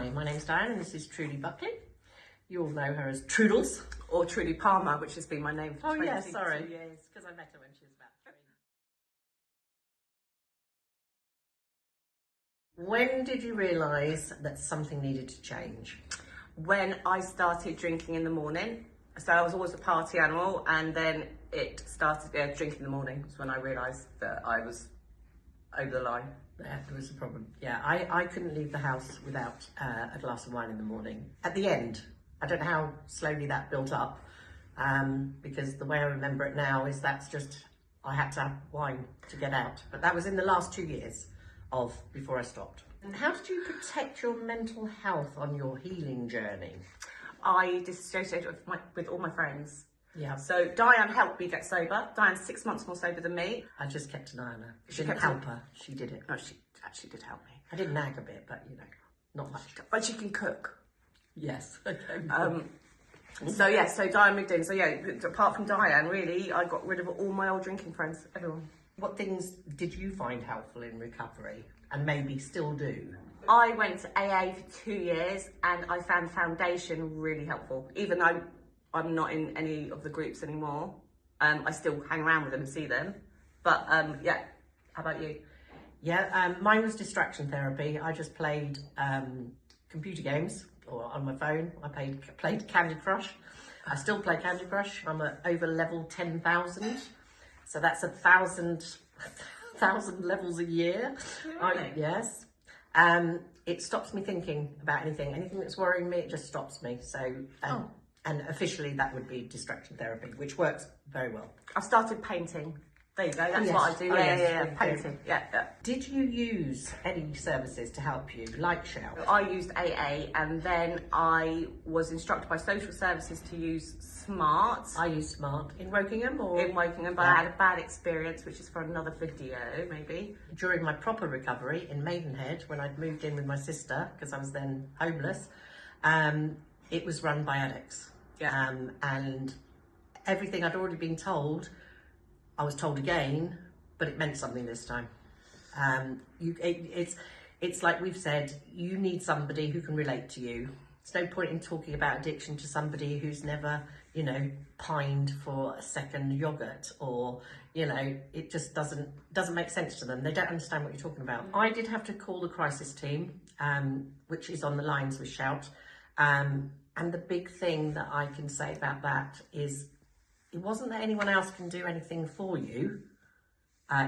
Hi, my name's Diane and this is Trudy Buckley. You all know her as Trudels. Or Trudy Palmer, which has been my name for 22 years, because I met her when she was about 3. When did you realise that something needed to change? When I started drinking in the morning. So I was always a party animal, and then it started drinking in the morning was when I realised that I was over the line. Yeah, there was a problem. Yeah, I couldn't leave the house without a glass of wine in the morning. At the end, I don't know how slowly that built up, because the way I remember it now is that's just, I had to have wine to get out. But that was in the last 2 years before I stopped. And how did you protect your mental health on your healing journey? I disassociated with all my friends. Yeah. So Diane helped me get sober. Diane's 6 months more sober than me. I just kept an eye on her. She Didn't help her. She did it. No, she actually did help me. I did nag a bit, but you know, not much. But she can cook. Yes. Okay. So Diane moved in. So yeah, apart from Diane, really, I got rid of all my old drinking friends, everyone. What things did you find helpful in recovery and maybe still do? I went to AA for 2 years and I found foundation really helpful. Even though I'm not in any of the groups anymore, I still hang around with them and see them. But yeah, how about you? Yeah, mine was distraction therapy. I just played computer games or on my phone. I played Candy Crush. I still play Candy Crush. I'm at over level 10,000. So that's 1,000 levels a year. Really? Yes. It stops me thinking about anything that's worrying me. It just stops me. So, and officially that would be distraction therapy, which works very well. I started painting. There you go. That's yes. what I do. Oh, yeah, yes. yeah, painting. Yeah. Did you use any services to help you, like Shout? I used AA, and then I was instructed by social services to use Smart. I used Smart in Wokingham or in Wokingham, but I had a bad experience, which is for another video, maybe. During my proper recovery in Maidenhead, when I'd moved in with my sister, because I was then homeless, it was run by addicts. Yeah. And everything I'd already been told, I was told again, but it meant something this time. It's like we've said, you need somebody who can relate to you. There's no point in talking about addiction to somebody who's never, pined for a second yogurt, or, it just doesn't make sense to them. They don't understand what you're talking about. I did have to call the crisis team, which is on the lines with Shout. And the big thing that I can say about that is, it wasn't that anyone else can do anything for you,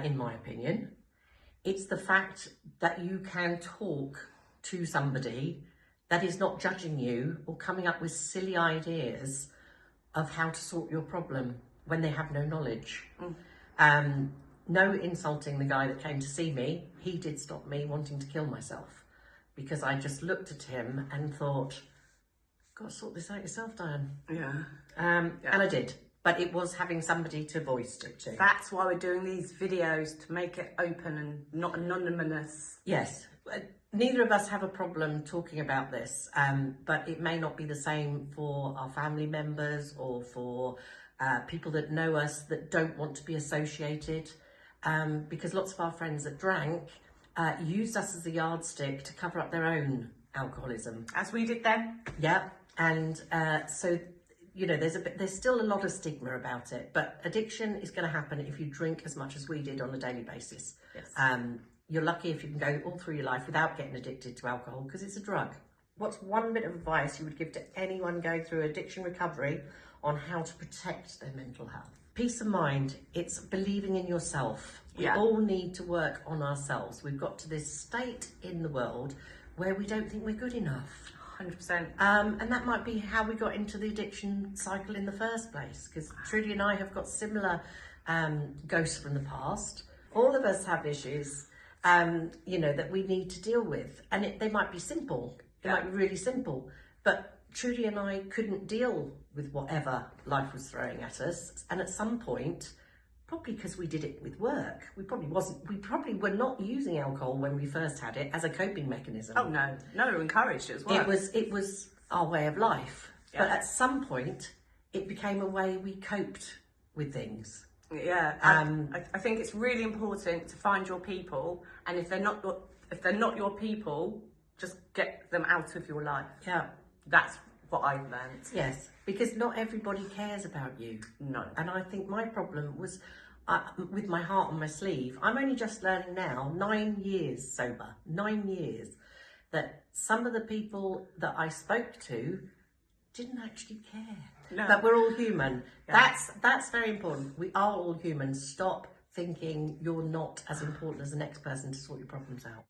in my opinion. It's the fact that you can talk to somebody that is not judging you or coming up with silly ideas of how to sort your problem when they have no knowledge. No insulting the guy that came to see me. He did stop me wanting to kill myself, because I just looked at him and thought, got to sort this out yourself, Diane. Yeah. And I did. But it was having somebody to voice it to. That's why we're doing these videos, to make it open and not anonymous. Yes. Neither of us have a problem talking about this, but it may not be the same for our family members or for people that know us that don't want to be associated, because lots of our friends that drank used us as a yardstick to cover up their own alcoholism. As we did then. Yeah. And so, there's still a lot of stigma about it, but addiction is going to happen if you drink as much as we did on a daily basis. Yes. You're lucky if you can go all through your life without getting addicted to alcohol, because it's a drug. What's one bit of advice you would give to anyone going through addiction recovery on how to protect their mental health? Peace of mind, it's believing in yourself. We all need to work on ourselves. We've got to this state in the world where we don't think we're good enough. 100%. And that might be how we got into the addiction cycle in the first place, because Trudy and I have got similar ghosts from the past. All of us have issues, that we need to deal with. And they might be simple. They might be really simple. But Trudy and I couldn't deal with whatever life was throwing at us. And at some point, probably because we did it with work, we probably were not using alcohol when we first had it as a coping mechanism. Oh no, we were encouraged as well. It was our way of life. Yeah. But at some point, it became a way we coped with things. Yeah, I think it's really important to find your people, and if they're not your people, just get them out of your life. Yeah. That's what I've learned. Yes, because not everybody cares about you. No. And I think my problem was with my heart on my sleeve. I'm only just learning now, 9 years sober, 9 years, that some of the people that I spoke to didn't actually care. No. That we're all human. Yeah. That's very important. We are all human. Stop thinking you're not as important as the next person to sort your problems out.